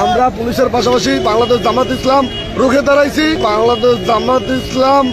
আমরা পুলিশের পাশাপাশি বাংলাদেশ জামাত ইসলাম রুখে দাঁড়াইছি, বাংলাদেশ জামাত ইসলাম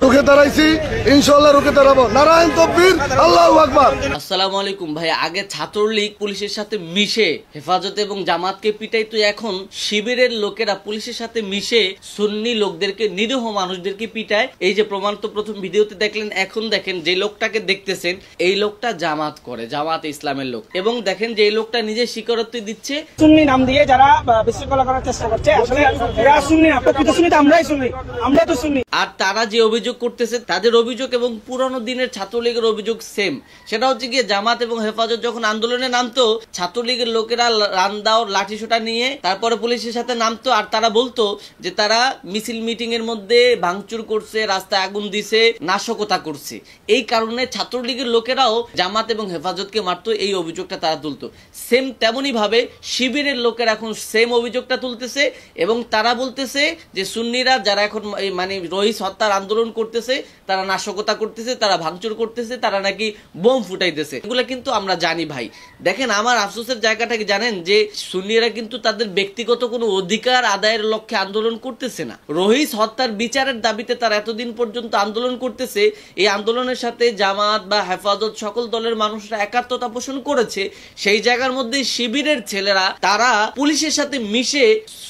রুখে দাঁড়াইছি, ইনশাআল্লাহ রুখে দাঁড়াবো। নারায়ণ তাকবীর, আল্লাহু আকবার। আসসালামু আলাইকুম ভাই। আগে ছাত্রলীগ পুলিশের সাথে মিশে হেফাজত এবং জামাতকে পিটাইতো, এখন শিবিরের লোকেরা পুলিশের সাথে মিশে সুন্নি লোকদেরকে, নিরীহ মানুষদেরকে পিটায়। এই যে প্রমাণ তো প্রথম ভিডিওতে দেখলেন, এখন দেখেন যে লোকটাকে দেখতেছেন এই লোকটা জামাত করে, জামাত ইসলামের লোক। এবং দেখেন যে এই লোকটা নিজে স্বীকারোক্তি দিচ্ছে সুন্নি নাম দিয়ে যারা বিশৃঙ্খলা করার চেষ্টা করছে, আসলে এরা সুন্নি না, প্রকৃত সুন্নি তো আমরাই সুন্নি, আমরা তো সুন্নি। আর তারা যে অভিযোগ করতেছে, তাদের অভিযোগ এবং পুরানো দিনের ছাত্রলীগের অভিযোগ সেম। সেটা হচ্ছে গিয়ে জামাত এবং হেফাজত যখন আন্দোলনে নামতো, ছাত্রলীগের লোকেরা রান্দাও লাঠিসোঁটা নিয়ে তারপরে পুলিশের সাথে নামতো, আর তারা বলতো যে তারা মিছিল মিটিং এর মধ্যে ভাঙচুর করছে, রাস্তায় আগুন দিছে, নাশকতা করছে। এই কারণে ছাত্রলীগের লোকেরাও জামাত এবং হেফাজতকে মারতো, এই অভিযোগটা তারা তুলতো। সেম তেমনি ভাবে শিবিরের লোকেরা এখন সেম অভিযোগটা তুলতেছে এবং তারা বলতেছে যে সুন্নিরা যারা এখন মানে রহিস হত্যার আন্দোলন করতেছে, তারা নাশকতা করতেছে, তারা ভাঙচুর করতেছে, তারা নাকি বোম ফুটাইতেছে। এগুলো কিন্তু আমরা জানি ভাই। দেখেন আমার আফসোসের জায়গাটা কি জানেন, যে সুন্নিরা কিন্তু তাদের ব্যক্তিগত কোনো অধিকার আদায়ের লক্ষ্যে আন্দোলন করতেছে না। রহিস হত্যার বিচারের দাবিতে তারা এতদিন পর্যন্ত আন্দোলন করতেছে। এই আন্দোলনের সাথে জামাত বা হেফাজত সকল দলের মানুষরা একাত্মতা পোষণ করেছে। সেই জায়গার মধ্যে শিবিরের ছেলেরা তারা পুলিশের সাথে মিশে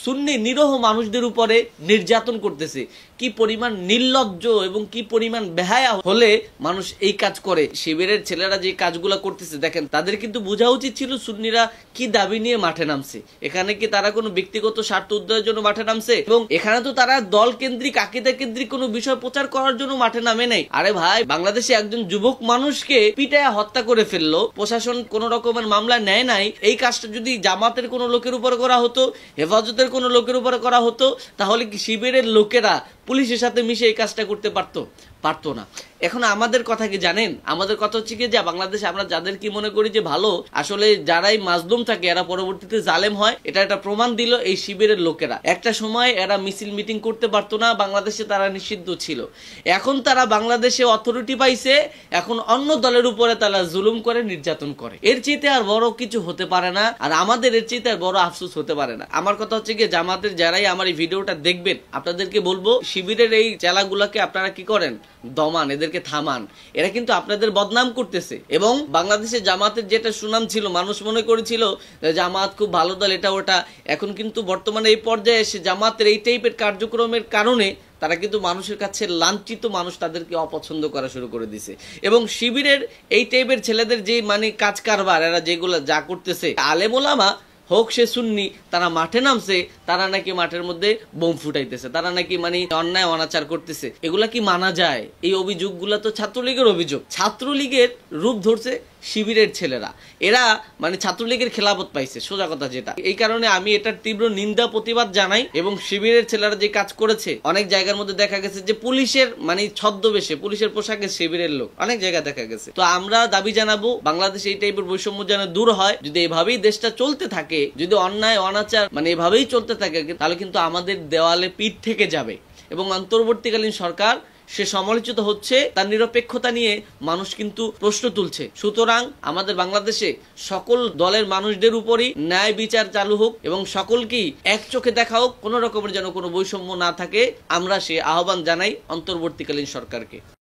সুন্নি নিরীহ মানুষদের উপরে নির্যাতন করতেছে। কি পরিমাণ নির্লজ্জ এবং কি পরিমাণ বেহায়া হলে মানুষ এই কাজ করে। শিবিরের ছেলেরা যে কাজগুলো করতেছে দেখেন, তাদের কিন্তু বোঝা উচিত ছিল সুন্নিরা কি দাবি নিয়ে মাঠে নামছে। এখানে কি তারা কোনো ব্যক্তিগত স্বার্থ উদ্ধারের জন্য মাঠে নামছে? এবং এখানে তো তারা দল কেন্দ্রিক, আকিদা কেন্দ্রিক কোনো বিষয় প্রচার করার জন্য মাঠে নামে নাই। আরে ভাই, বাংলাদেশে একজন যুবক মানুষকে পিটায়া হত্যা করে ফেললো, প্রশাসন কোন রকমের মামলা নেয় নাই। এই কাজটা যদি জামাতের কোনো লোকের উপর করা হতো, হেফাজতের কোনো লোকের উপর করা হতো, তাহলে কি শিবিরের লোকেরা পুলিশের সাথে মিশে এই কাজটা করতে পারতো না। এখন আমাদের কথা কি জানেন, আমাদের কথা হচ্ছে কি যে বাংলাদেশে আমরা যাদের কি মনে করি যে ভালো, আসলে যারাই মাজলুম থাকে এরা পরবর্তীতে জালেম হয়। এটা একটা প্রমাণ দিল এই শিবিরের লোকেরা। একটা সময় এরা মিছিল মিটিং করতে পারতো না, বাংলাদেশে তারা নিষিদ্ধ ছিল। এখন তারা বাংলাদেশে অথরিটি পাইছে, এখন অন্য দলের উপরে তারা জুলুম করে, নির্যাতন করে। এর চেয়ে আর বড় কিছু হতে পারে না, আর আমাদের এর চেয়ে আর বড় আফসোস হতে পারে না। আমার কথা হচ্ছে কি, জামাতের যারাই আমার এই ভিডিওটা দেখবেন, আপনাদেরকে বলবো শিবিরের এই চেলাগুলাকে আপনারা কি করেন, দমান, এদেরকে থামান। এরা কিন্তু আপনাদের বদনাম করতেছে। এবং বাংলাদেশে জামাতের যেটা সুনাম ছিল, মানুষ মনে করেছিল জামাত খুব ভালো দল, এটা ওটা। এখন কিন্তু বর্তমানে এই পর্যায়ে এসে জামাতের এই টাইপের কার্যক্রমের কারণে তারা কিন্তু মানুষের কাছে লাঞ্ছিত, মানুষ তাদেরকে অপছন্দ করা শুরু করে দিছে। এবং শিবিরের এই টাইপের ছেলেদের যে মানে কাজ কারবার, এরা যেগুলো যা করতেছে, আলেম ওলামা হোক সে সুন্নি, তারা মাঠে নামছে, তারা নাকি মাঠের মধ্যে বোম ফুটাইতেছে, তারা নাকি মানে অন্যায় অনাচার করতেছে। এগুলা কি মানা যায়? এই অভিযোগগুলা তো ছাত্রলীগের অভিযোগ। ছাত্রলীগের রূপ ধরছে শিবিরের ছেলেরা। এরা মানে ছাত্রলীগের খেলাফত পাইছে, সোজা কথা যেটা। এই কারণে আমি এটার তীব্র নিন্দা প্রতিবাদ জানাই। এবং শিবিরের ছেলেরা যে কাজ করেছে, অনেক জায়গার মধ্যে দেখা গেছে যে পুলিশের মানে ছদ্মবেশে, পুলিশের পোশাকে শিবিরের লোক অনেক জায়গায় দেখা গেছে। তো আমরা দাবি জানাবো বাংলাদেশে এই টাইপের বৈষম্য যেন দূর হয়। যদি এভাবেই দেশটা চলতে থাকে, যদি অন্যায় অনাচার মানে এভাবেই চলতে থাকে, তাহলে কিন্তু আমাদের দেওয়ালে পিঠ থেকে যাবে। এবং অন্তর্বর্তীকালীন সরকার সে সমালোচিত হচ্ছে, তার নিরপেক্ষতা নিয়ে মানুষ কিন্তু প্রশ্ন তুলছে। সুতরাং আমাদের বাংলাদেশে সকল দলের মানুষদের উপরই ন্যায় বিচার চালু হোক এবং সকলকেই এক চোখে দেখা হোক, কোন রকমের যেন কোনো বৈষম্য না থাকে। আমরা সে আহ্বান জানাই অন্তর্বর্তীকালীন সরকারকে।